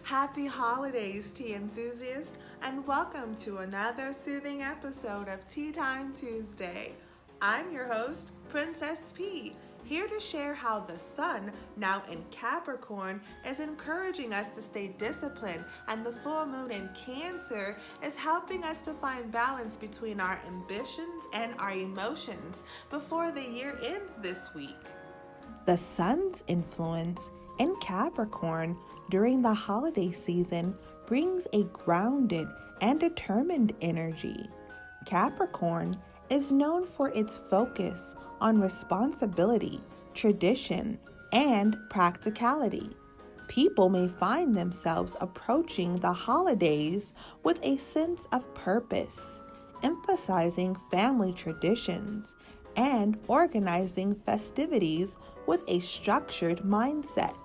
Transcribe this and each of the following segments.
Happy holidays, tea enthusiasts, and welcome to another soothing episode of Tea Time Tuesday. I'm your host, Princess Pea, here to share how the sun, now in Capricorn, is encouraging us to stay disciplined, and the full moon in Cancer is helping us to find balance between our ambitions and our emotions before the year ends this week. The sun's influence in Capricorn during the holiday season brings a grounded and determined energy. Capricorn is known for its focus on responsibility, tradition, and practicality. People may find themselves approaching the holidays with a sense of purpose, emphasizing family traditions and organizing festivities with a structured mindset.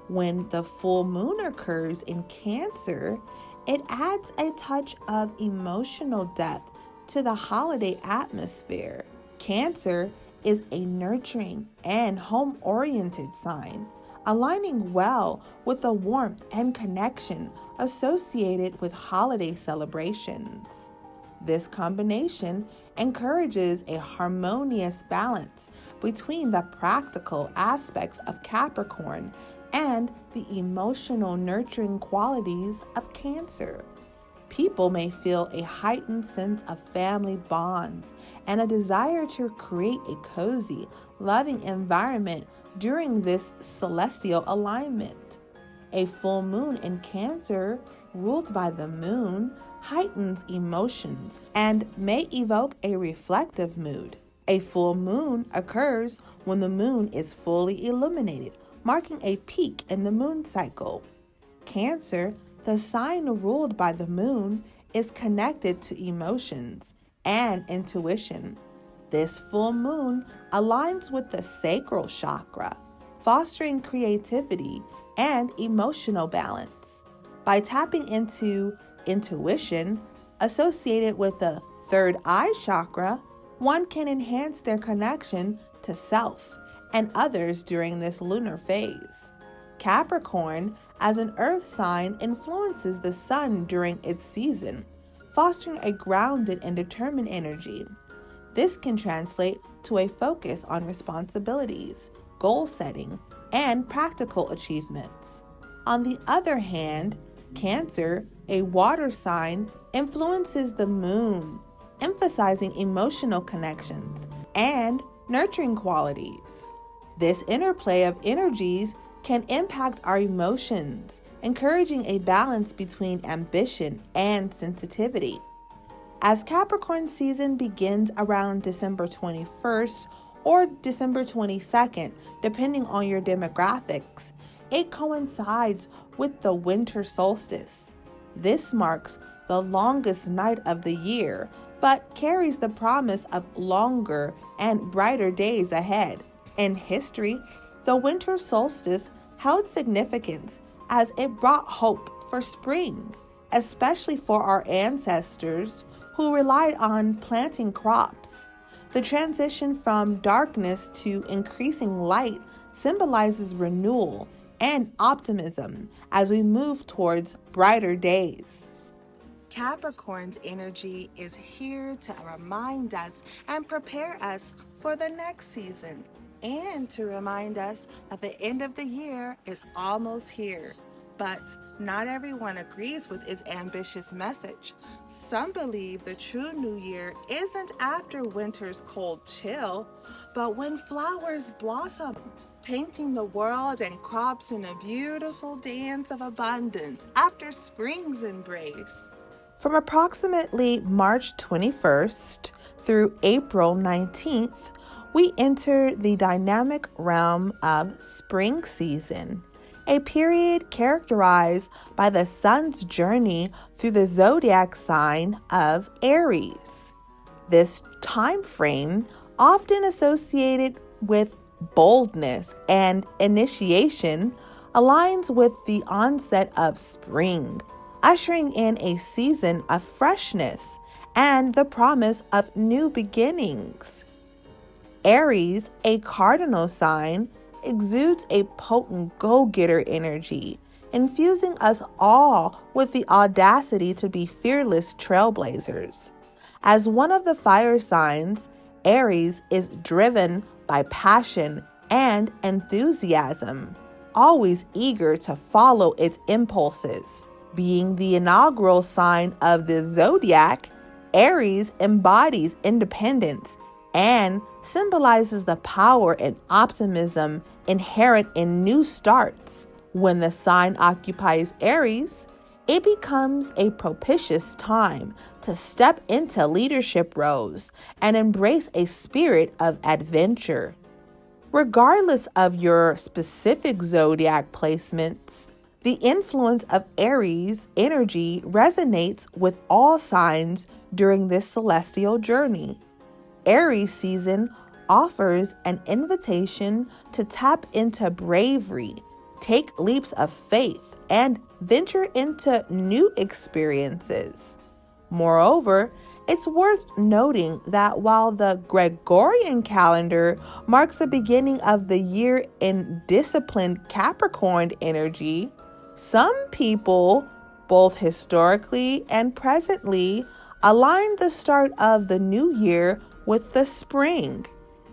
When the full moon occurs in Cancer, it adds a touch of emotional depth to the holiday atmosphere. Cancer is a nurturing and home-oriented sign, aligning well with the warmth and connection associated with holiday celebrations. This combination encourages a harmonious balance between the practical aspects of Capricorn and the emotional nurturing qualities of Cancer. People may feel a heightened sense of family bonds and a desire to create a cozy, loving environment during this celestial alignment. A full moon in Cancer, ruled by the moon, heightens emotions and may evoke a reflective mood. A full moon occurs when the moon is fully illuminated, marking a peak in the moon cycle. Cancer, the sign ruled by the moon, is connected to emotions and intuition. This full moon aligns with the sacral chakra, fostering creativity and emotional balance. By tapping into intuition associated with the third eye chakra, one can enhance their connection to self and others during this lunar phase. Capricorn, as an earth sign, influences the sun during its season, fostering a grounded and determined energy. This can translate to a focus on responsibilities, goal setting, and practical achievements. On the other hand, Cancer, a water sign, influences the moon, emphasizing emotional connections and nurturing qualities. This interplay of energies can impact our emotions, encouraging a balance between ambition and sensitivity. As Capricorn season begins around December 21st or December 22nd, depending on your demographics, it coincides with the winter solstice. This marks the longest night of the year, but carries the promise of longer and brighter days ahead. In history, the winter solstice held significance as it brought hope for spring, especially for our ancestors who relied on planting crops. The transition from darkness to increasing light symbolizes renewal and optimism as we move towards brighter days. Capricorn's energy is here to remind us and prepare us for the next season, and to remind us that the end of the year is almost here. But not everyone agrees with its ambitious message. Some believe the true new year isn't after winter's cold chill, but when flowers blossom, painting the world and crops in a beautiful dance of abundance after spring's embrace. From approximately March 21st through April 19th, we enter the dynamic realm of spring season, a period characterized by the sun's journey through the zodiac sign of Aries. This time frame, often associated with boldness and initiation, aligns with the onset of spring, ushering in a season of freshness and the promise of new beginnings. Aries, a cardinal sign, exudes a potent go-getter energy, infusing us all with the audacity to be fearless trailblazers. As one of the fire signs, Aries is driven by passion and enthusiasm, always eager to follow its impulses. Being the inaugural sign of the zodiac, Aries embodies independence and symbolizes the power and optimism inherent in new starts. When the sign occupies Aries, it becomes a propitious time to step into leadership roles and embrace a spirit of adventure. Regardless of your specific zodiac placements, the influence of Aries energy resonates with all signs during this celestial journey. Aries season offers an invitation to tap into bravery, take leaps of faith, and venture into new experiences. Moreover, it's worth noting that while the Gregorian calendar marks the beginning of the year in disciplined Capricorn energy, some people, both historically and presently, align the start of the new year with the spring,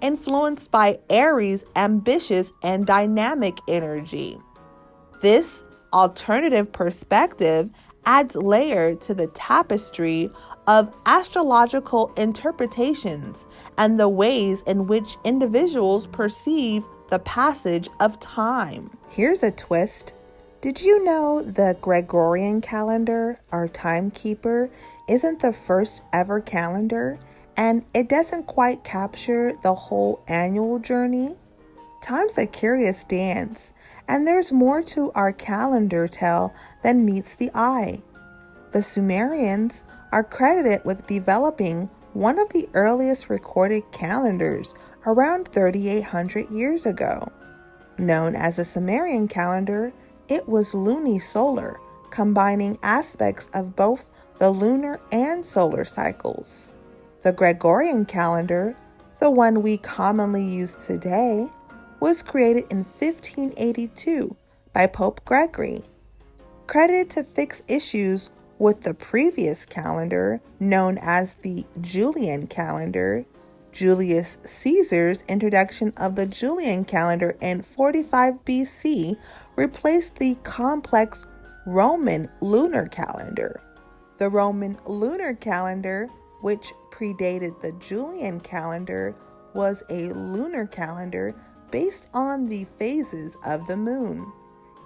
influenced by Aries' ambitious and dynamic energy. This alternative perspective adds layer to the tapestry of astrological interpretations and the ways in which individuals perceive the passage of time. Here's a twist. Did you know the Gregorian calendar, our timekeeper, isn't the first ever calendar, and it doesn't quite capture the whole annual journey? Time's a curious dance, and there's more to our calendar tale than meets the eye. The Sumerians are credited with developing one of the earliest recorded calendars around 3,800 years ago. Known as the Sumerian calendar, it was lunisolar, combining aspects of both the lunar and solar cycles. The Gregorian calendar, the one we commonly use today, was created in 1582 by Pope Gregory. Credited to fix issues with the previous calendar, known as the Julian calendar, Julius Caesar's introduction of the Julian calendar in 45 BC replaced the complex Roman lunar calendar. The Roman lunar calendar, which predated the Julian calendar, was a lunar calendar based on the phases of the moon.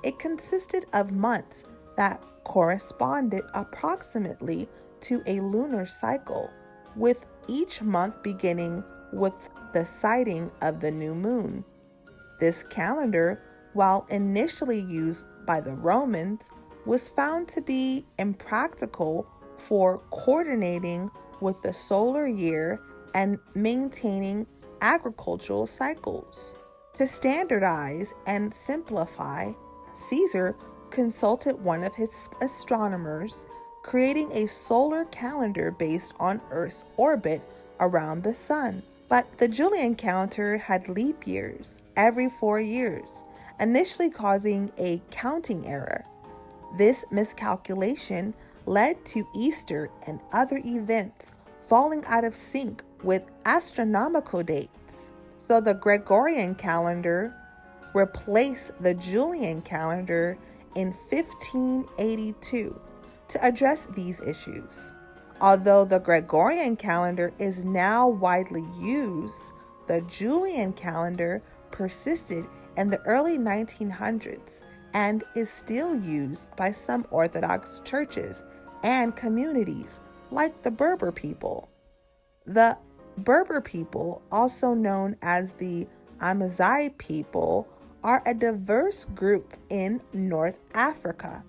It consisted of months that corresponded approximately to a lunar cycle, with each month beginning with the sighting of the new moon. This calendar, while initially used by the Romans, was found to be impractical for coordinating with the solar year and maintaining agricultural cycles. To standardize and simplify, Caesar consulted one of his astronomers, creating a solar calendar based on Earth's orbit around the sun. But the Julian calendar had leap years every 4 years, initially causing a counting error. This miscalculation led to Easter and other events falling out of sync with astronomical dates. So the Gregorian calendar replaced the Julian calendar in 1582 to address these issues. Although the Gregorian calendar is now widely used, the Julian calendar persisted in the early 1900s and is still used by some Orthodox churches and communities like the Berber people. The Berber people, also known as the Amazigh people, are a diverse group in North Africa.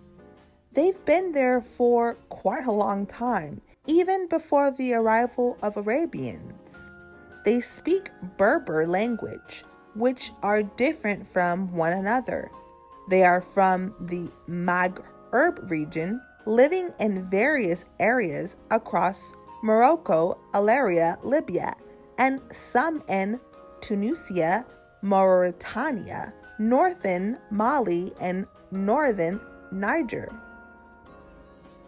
They've been there for quite a long time, even before the arrival of Arabians. They speak Berber language, which are different from one another. They are from the Maghreb region, living in various areas across Morocco, Algeria, Libya, and some in Tunisia, Mauritania, northern Mali, and northern Niger.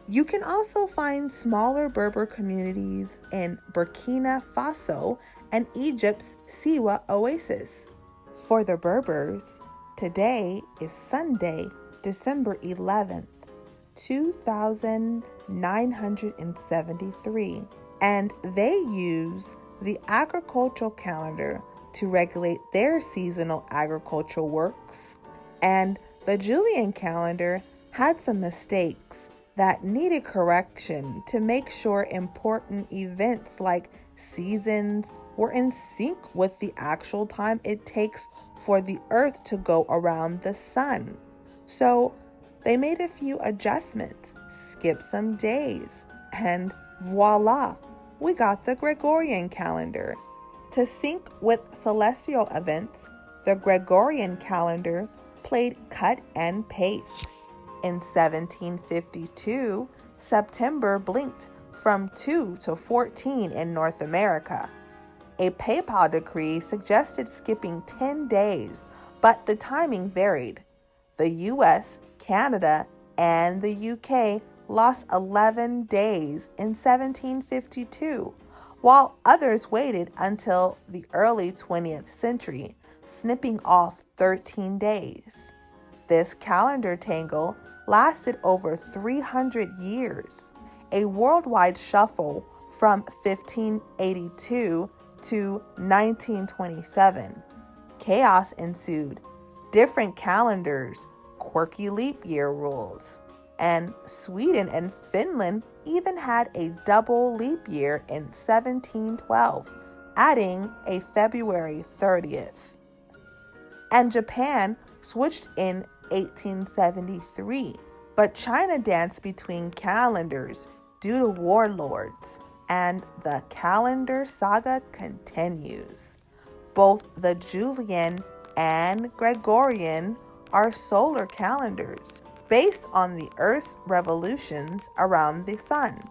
You can also find smaller Berber communities in Burkina Faso and Egypt's Siwa Oasis. For the Berbers, today is Sunday, December 11th, 2973, and they use the agricultural calendar to regulate their seasonal agricultural works, and the Julian calendar had some mistakes that needed correction to make sure important events like seasons were in sync with the actual time it takes for the earth to go around the sun. So they made a few adjustments, skipped some days, and voila, we got the Gregorian calendar. To sync with celestial events, the Gregorian calendar played cut and paste. In 1752, September blinked from 2 to 14 in North America. A papal decree suggested skipping 10 days, but the timing varied. The US, Canada, and the UK lost 11 days in 1752, while others waited until the early 20th century, snipping off 13 days. This calendar tangle lasted over 300 years, a worldwide shuffle from 1582 to 1927. Chaos ensued, different calendars, quirky leap year rules, and Sweden and Finland even had a double leap year in 1712, adding a February 30th. And Japan switched in 1873, but China danced between calendars due to warlords, and the calendar saga continues. Both the Julian and Gregorian are solar calendars based on the Earth's revolutions around the sun,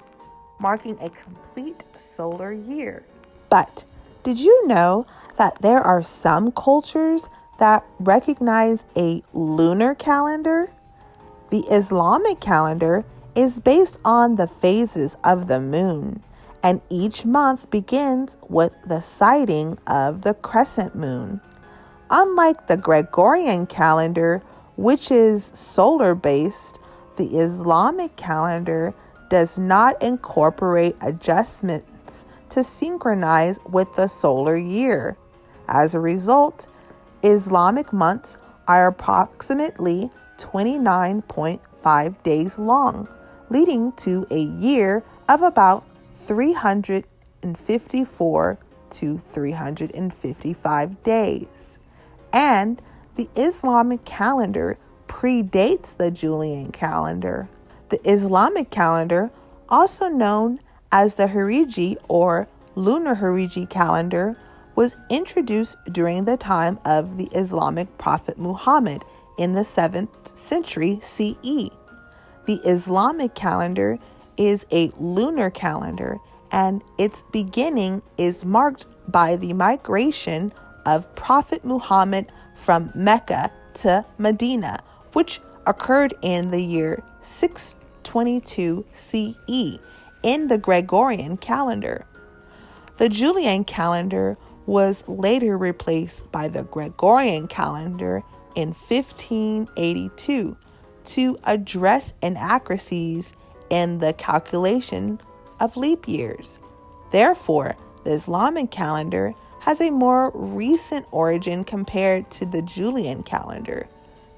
marking a complete solar year. But did you know that there are some cultures that recognize a lunar calendar? The Islamic calendar is based on the phases of the moon, and each month begins with the sighting of the crescent moon. Unlike the Gregorian calendar, which is solar-based, the Islamic calendar does not incorporate adjustments to synchronize with the solar year. As a result, Islamic months are approximately 29.5 days long, leading to a year of about 354 to 355 days. And the Islamic calendar predates the Julian calendar. The Islamic calendar, also known as the Hijri or Lunar Hijri calendar, was introduced during the time of the Islamic prophet Muhammad in the 7th century CE. The Islamic calendar is a lunar calendar, and its beginning is marked by the migration of Prophet Muhammad from Mecca to Medina, which occurred in the year 622 CE in the Gregorian calendar. The Julian calendar was later replaced by the Gregorian calendar in 1582 to address inaccuracies in the calculation of leap years. Therefore, the Islamic calendar has a more recent origin compared to the Julian calendar.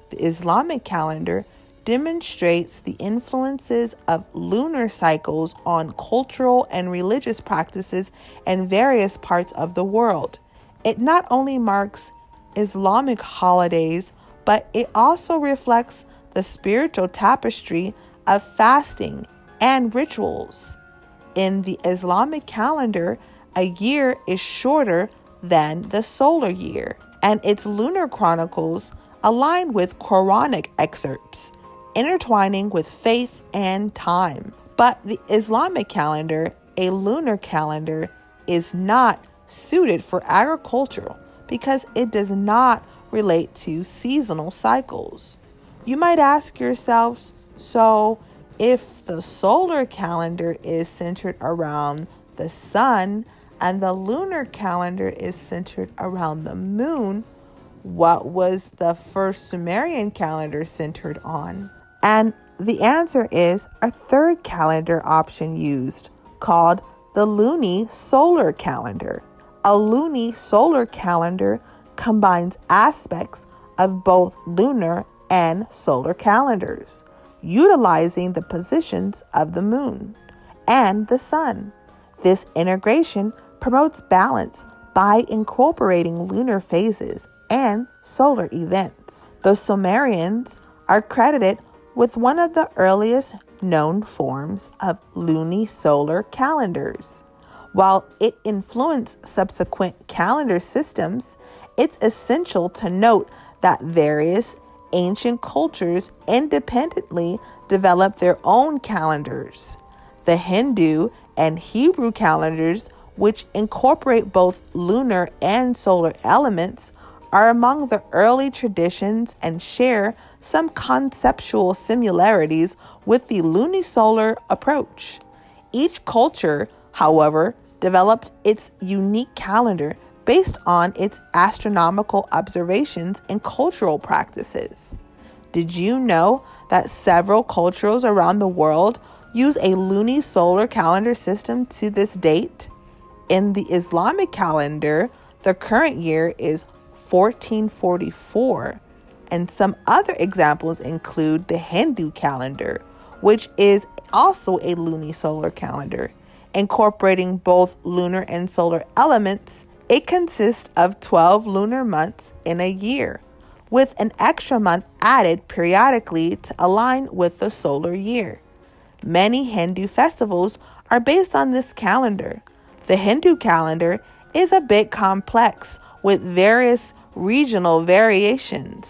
The Islamic calendar demonstrates the influences of lunar cycles on cultural and religious practices in various parts of the world. It not only marks Islamic holidays, but it also reflects the spiritual tapestry of fasting and rituals. In the Islamic calendar, a year is shorter than the solar year, and its lunar chronicles align with Quranic excerpts, intertwining with faith and time. But the Islamic calendar, a lunar calendar, is not suited for agriculture because it does not relate to seasonal cycles. You might ask yourselves, so if the solar calendar is centered around the sun and the lunar calendar is centered around the moon, what was the first Sumerian calendar centered on? And the answer is a third calendar option used, called the luni-solar calendar. A luni-solar calendar combines aspects of both lunar and solar calendars, utilizing the positions of the moon and the sun. This integration promotes balance by incorporating lunar phases and solar events. The Sumerians are credited with one of the earliest known forms of lunisolar calendars. While it influenced subsequent calendar systems, it's essential to note that various ancient cultures independently developed their own calendars. The Hindu and Hebrew calendars, which incorporate both lunar and solar elements, are among the early traditions and share some conceptual similarities with the lunisolar approach. Each culture, however, developed its unique calendar based on its astronomical observations and cultural practices. Did you know that several cultures around the world use a lunisolar calendar system to this date? In the Islamic calendar, the current year is 1444, and some other examples include the Hindu calendar, which is also a lunisolar calendar, incorporating both lunar and solar elements. It consists of 12 lunar months in a year, with an extra month added periodically to align with the solar year. Many Hindu festivals are based on this calendar. The Hindu calendar is a bit complex with various regional variations.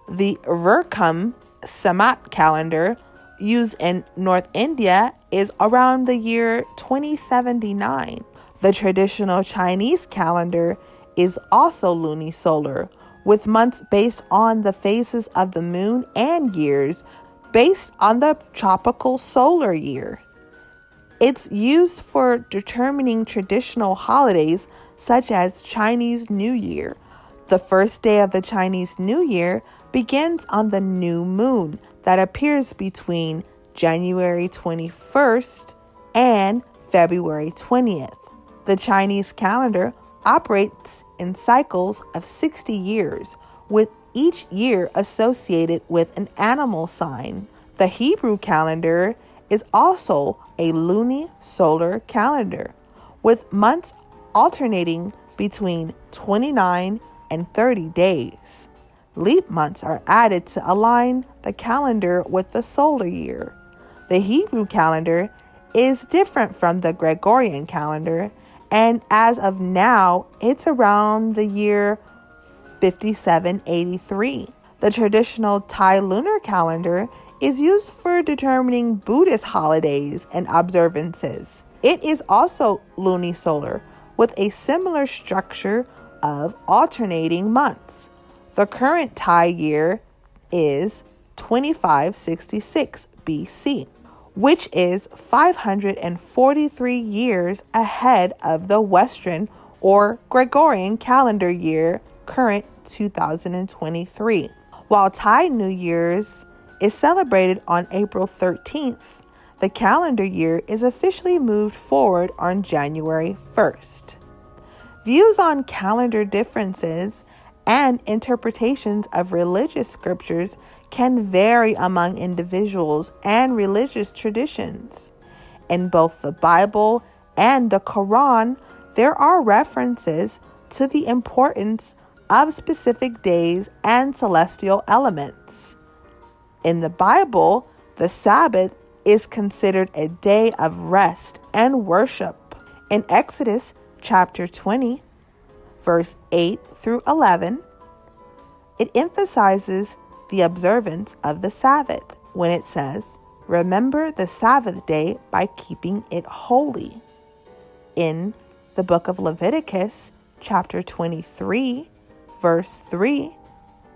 The Virkam Sammat calendar used in North India is around the year 2079. The traditional Chinese calendar is also lunisolar, with months based on the phases of the moon and years based on the tropical solar year. It's used for determining traditional holidays such as Chinese New Year. The first day of the Chinese New Year begins on the new moon that appears between January 21st and February 20th. The Chinese calendar operates in cycles of 60 years, with each year associated with an animal sign. The Hebrew calendar is also a lunisolar calendar, with months alternating between 29 and 30 days. Leap months are added to align the calendar with the solar year. The Hebrew calendar is different from the Gregorian calendar, and as of now, it's around the year 5783. The traditional Thai lunar calendar is used for determining Buddhist holidays and observances. It is also lunisolar, with a similar structure of alternating months. The current Thai year is 2566 BC, which is 543 years ahead of the Western or Gregorian calendar year, current 2023. While Thai New Year's is celebrated on April 13th, the calendar year is officially moved forward on January 1st. Views on calendar differences and interpretations of religious scriptures can vary among individuals and religious traditions. In both the Bible and the Quran, there are references to the importance of specific days and celestial elements. In the Bible, the Sabbath is considered a day of rest and worship. In Exodus chapter 20, verse 8 through 11, it emphasizes the observance of the Sabbath when it says, "Remember the Sabbath day by keeping it holy." In the book of Leviticus, chapter 23, verse 3,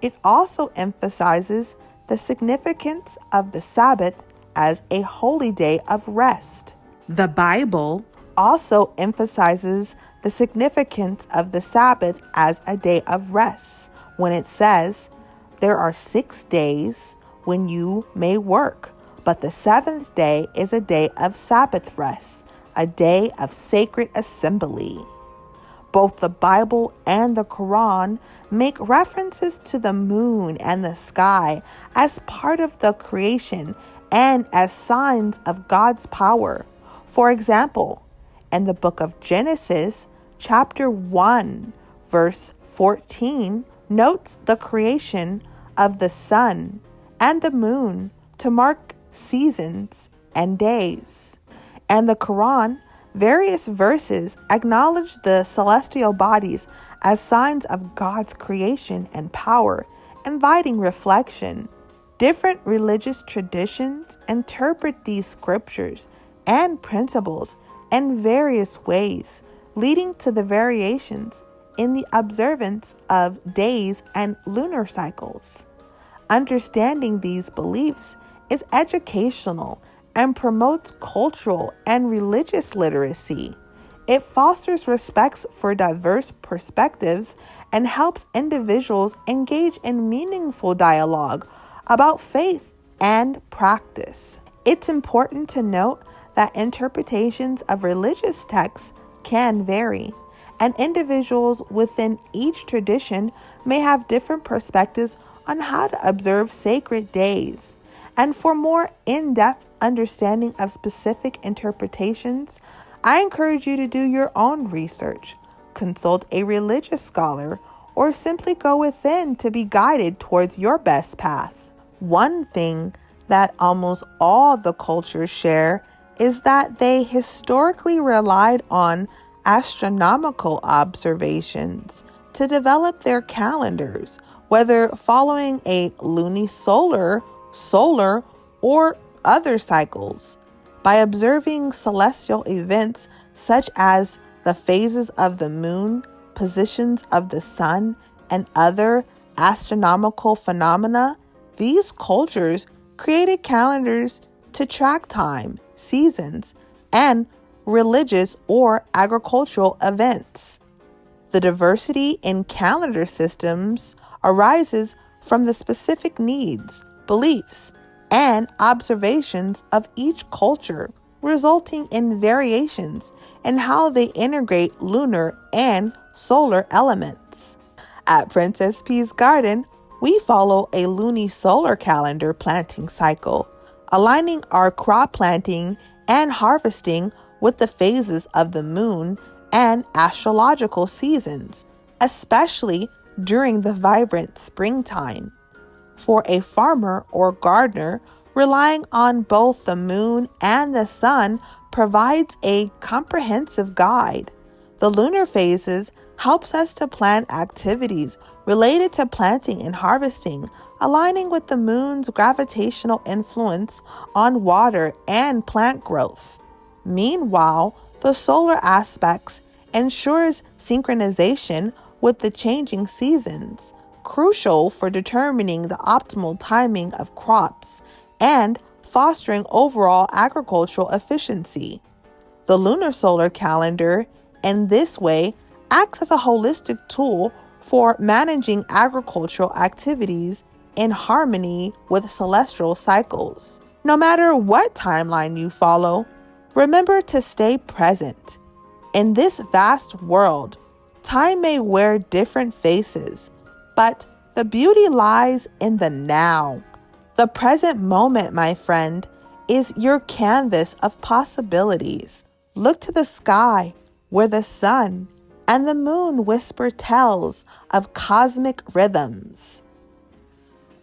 it also emphasizes the significance of the Sabbath as a holy day of rest. The Bible also emphasizes the significance of the Sabbath as a day of rest when it says, "There are 6 days when you may work, but the 7th day is a day of Sabbath rest, a day of sacred assembly." Both the Bible and the Quran make references to the moon and the sky as part of the creation and as signs of God's power. For example, in the book of Genesis, chapter 1, verse 14, notes the creation of the sun and the moon to mark seasons and days. And the Quran, various verses acknowledge the celestial bodies as signs of God's creation and power, inviting reflection. Different religious traditions interpret these scriptures and principles in various ways, leading to the variations in the observance of days and lunar cycles. Understanding these beliefs is educational and promotes cultural and religious literacy. It fosters respect for diverse perspectives and helps individuals engage in meaningful dialogue about faith and practice. It's important to note that interpretations of religious texts can vary, and individuals within each tradition may have different perspectives on how to observe sacred days. And for more in-depth understanding of specific interpretations, I encourage you to do your own research, consult a religious scholar, or simply go within to be guided towards your best path. One thing that almost all the cultures share is that they historically relied on astronomical observations to develop their calendars, whether following a lunisolar, solar, or other cycles. By observing celestial events such as the phases of the moon, positions of the sun, and other astronomical phenomena, these cultures created calendars to track time, seasons, and religious or agricultural events. The diversity in calendar systems arises from the specific needs, beliefs, and observations of each culture, resulting in variations in how they integrate lunar and solar elements. At Princess Pea's Garden, we follow a lunisolar calendar planting cycle, aligning our crop planting and harvesting with the phases of the moon and astrological seasons, especially during the vibrant springtime. For a farmer or gardener, relying on both the moon and the sun provides a comprehensive guide. The lunar phases helps us to plan activities related to planting and harvesting, aligning with the moon's gravitational influence on water and plant growth. Meanwhile, the solar aspects ensures synchronization with the changing seasons, crucial for determining the optimal timing of crops and fostering overall agricultural efficiency. The lunar solar calendar, in this way, acts as a holistic tool for managing agricultural activities in harmony with celestial cycles. No matter what timeline you follow, remember to stay present. In this vast world, time may wear different faces, but the beauty lies in the now. The present moment, my friend, is your canvas of possibilities. Look to the sky where the sun and the moon whisper tales of cosmic rhythms.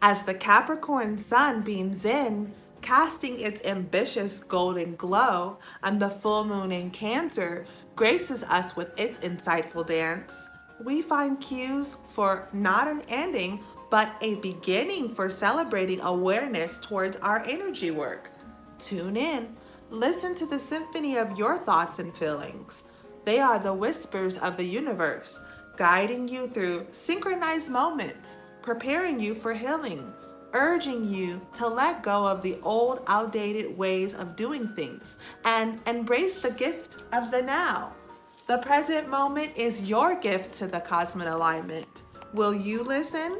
As the Capricorn sun beams in, casting its ambitious golden glow, and the full moon in Cancer graces us with its insightful dance, we find cues for not an ending, but a beginning for celebrating awareness towards our energy work. Tune in, listen to the symphony of your thoughts and feelings. They are the whispers of the universe, guiding you through synchronized moments, preparing you for healing. urging you to let go of the old, outdated ways of doing things and embrace the gift of the now. The present moment is your gift to the cosmic alignment. Will you listen?